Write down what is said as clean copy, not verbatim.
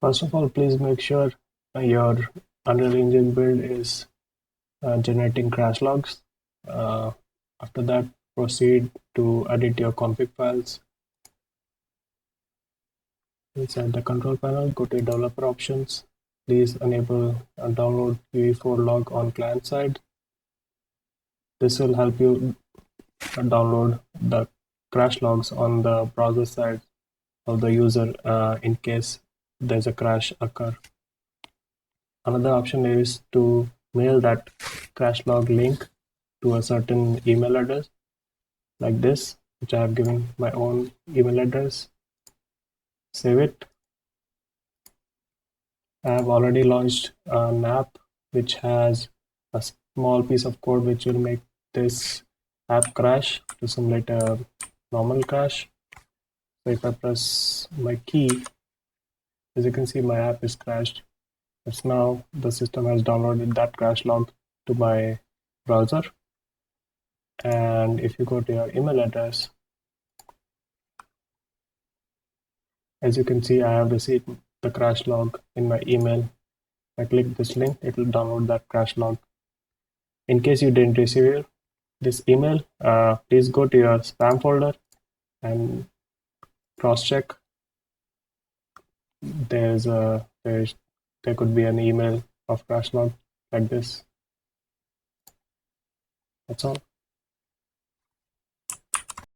First of all, please make sure your Unreal Engine build is generating crash logs. After that, proceed to edit your config files. Inside the control panel, go to developer options. Please enable download UE4 log on client side. This will help you download the crash logs on the browser side of the user in case there's a crash occur. Another option is to mail that crash log link to a certain email address like this, which I have given my own email address. Save it. I have already launched an app which has a small piece of code which will make this app crash to simulate a normal crash. So if I press my key, as you can see, my app is crashed. But now the system has downloaded that crash log to my browser. And if you go to your email address, as you can see, I have received the crash log in my email. If I click this link, it will download that crash log. In case you didn't receive this email, please go to your spam folder and cross-check. There could be an email of crash log like this. That's all.